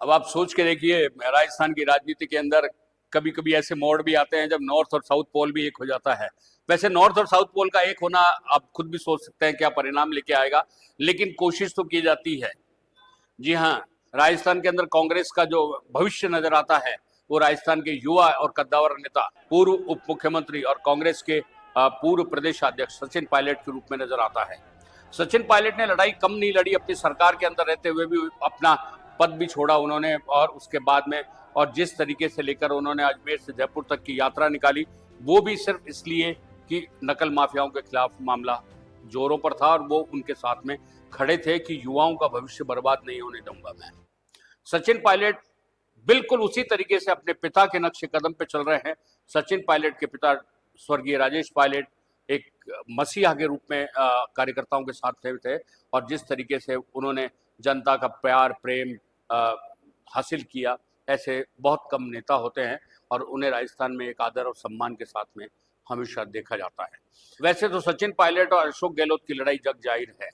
अब आप सोच के देखिए, राजस्थान की राजनीति के अंदर कभी कभी ऐसे मोड़ भी आते हैं जब नॉर्थ और साउथ पोल भी एक हो जाता है। वैसे नॉर्थ और साउथ पोल का एक होना आप खुद भी सोच सकते हैं क्या परिणाम लेके आएगा, लेकिन कोशिश तो की जाती है। जी हाँ, राजस्थान के अंदर कांग्रेस का जो भविष्य नजर आता है वो राजस्थान के युवा और कद्दावर नेता, पूर्व उप मुख्यमंत्री और कांग्रेस के पूर्व प्रदेश अध्यक्ष सचिन पायलट के रूप में नजर आता है। सचिन पायलट ने लड़ाई कम नहीं लड़ी, अपनी सरकार के अंदर रहते हुए भी अपना पद भी छोड़ा उन्होंने, और उसके बाद में और जिस तरीके से लेकर उन्होंने अजमेर से जयपुर तक की यात्रा निकाली, वो भी सिर्फ इसलिए कि नकल माफियाओं के खिलाफ मामला जोरों पर था और वो उनके साथ में खड़े थे कि युवाओं का भविष्य बर्बाद नहीं होने दूंगा मैं। सचिन पायलट बिल्कुल उसी तरीके से अपने पिता के नक्शे कदम पे चल रहे हैं। सचिन पायलट के पिता स्वर्गीय राजेश पायलट एक मसीहा के रूप में कार्यकर्ताओं के साथ थे और जिस तरीके से उन्होंने जनता का प्यार प्रेम हासिल किया, ऐसे बहुत कम नेता होते हैं और उन्हें राजस्थान में एक आदर और सम्मान के साथ में हमेशा देखा जाता है। वैसे तो सचिन पायलट और अशोक गहलोत की लड़ाई जग जाहिर है।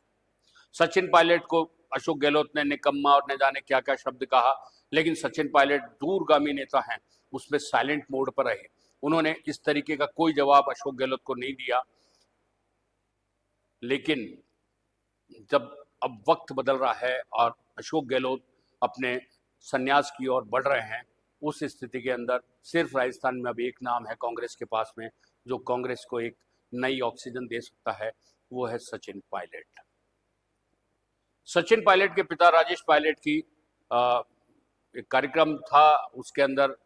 सचिन पायलट को अशोक गहलोत ने निकम्मा और न जाने क्या क्या शब्द कहा, लेकिन सचिन पायलट दूरगामी नेता हैं, उसमें साइलेंट मोड पर रहे। उन्होंने इस तरीके का कोई जवाब अशोक गहलोत को नहीं दिया। लेकिन जब अब वक्त बदल रहा है और अशोक गहलोत अपने संन्यास की ओर बढ़ रहे हैं, उस स्थिति के अंदर सिर्फ राजस्थान में अब एक नाम है कांग्रेस के पास में जो कांग्रेस को एक नई ऑक्सीजन दे सकता है, वो है सचिन पायलट। सचिन पायलट के पिता राजेश पायलट की एक कार्यक्रम था, उसके अंदर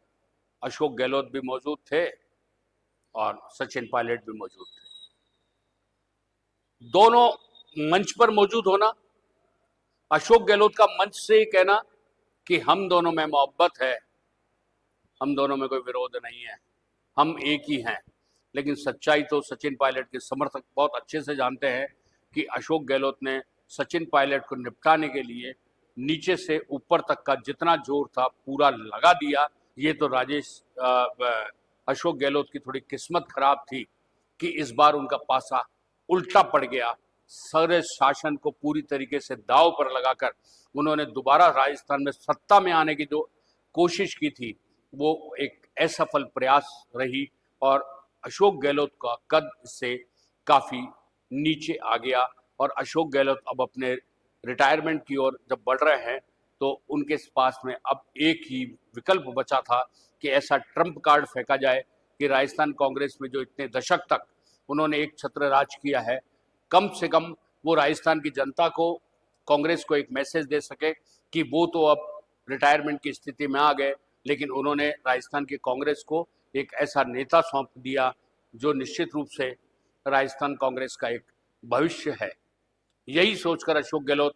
अशोक गहलोत भी मौजूद थे और सचिन पायलट भी मौजूद थे। दोनों मंच पर मौजूद होना, अशोक गहलोत का मंच से कहना कि हम दोनों में मोहब्बत है, हम दोनों में कोई विरोध नहीं है, हम एक ही हैं। लेकिन सच्चाई तो सचिन पायलट के समर्थक बहुत अच्छे से जानते हैं कि अशोक गहलोत ने सचिन पायलट को निपटाने के लिए नीचे से ऊपर तक का जितना जोर था पूरा लगा दिया। ये तो अशोक गहलोत की थोड़ी किस्मत खराब थी कि इस बार उनका पासा उल्टा पड़ गया। सारे शासन को पूरी तरीके से दांव पर लगाकर उन्होंने दोबारा राजस्थान में सत्ता में आने की जो कोशिश की थी वो एक असफल प्रयास रही और अशोक गहलोत का कद से काफ़ी नीचे आ गया। और अशोक गहलोत अब अपने रिटायरमेंट की ओर जब बढ़ रहे हैं तो उनके पास में अब एक ही विकल्प बचा था कि ऐसा ट्रम्प कार्ड फेंका जाए कि राजस्थान कांग्रेस में जो इतने दशक तक उन्होंने एक छत्र राज किया है, कम से कम वो राजस्थान की जनता को, कांग्रेस को एक मैसेज दे सके कि वो तो अब रिटायरमेंट की स्थिति में आ गए, लेकिन उन्होंने राजस्थान की कांग्रेस को एक ऐसा नेता सौंप दिया जो निश्चित रूप से राजस्थान कांग्रेस का एक भविष्य है। यही सोचकर अशोक गहलोत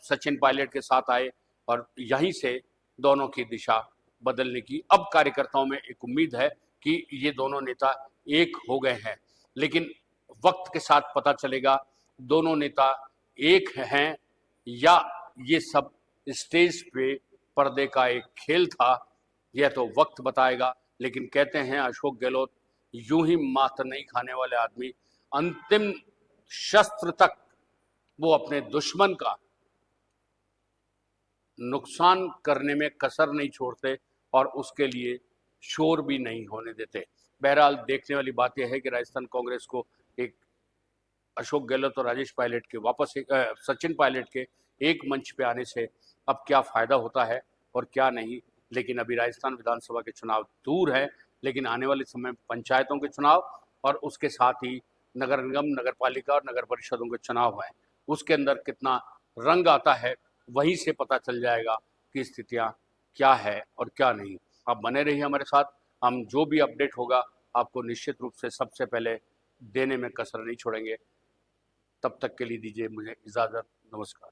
सचिन पायलट के साथ आए और यहीं से दोनों की दिशा बदलने की अब कार्यकर्ताओं में एक उम्मीद है कि ये दोनों नेता एक हो गए हैं। लेकिन वक्त के साथ पता चलेगा दोनों नेता एक हैं या ये सब स्टेज पे पर्दे का एक खेल था, यह तो वक्त बताएगा। लेकिन कहते हैं अशोक गहलोत यूं ही मात नहीं खाने वाले आदमी, अंतिम शस्त्र तक वो अपने दुश्मन का नुकसान करने में कसर नहीं छोड़ते और उसके लिए शोर भी नहीं होने देते। बहरहाल देखने वाली बात यह है कि राजस्थान कांग्रेस को एक अशोक गहलोत और राजेश पायलट के सचिन पायलट के एक मंच पे आने से अब क्या फायदा होता है और क्या नहीं। लेकिन अभी राजस्थान विधानसभा के चुनाव दूर है, लेकिन आने वाले समय पंचायतों के चुनाव और उसके साथ ही नगर निगम, नगर पालिका और नगर परिषदों के चुनाव हैं, उसके अंदर कितना रंग आता है वहीं से पता चल जाएगा कि स्थितियां क्या है और क्या नहीं। आप बने रहिए हमारे साथ, हम जो भी अपडेट होगा आपको निश्चित रूप से सबसे पहले देने में कसर नहीं छोड़ेंगे। तब तक के लिए दीजिए मुझे इजाज़त। नमस्कार।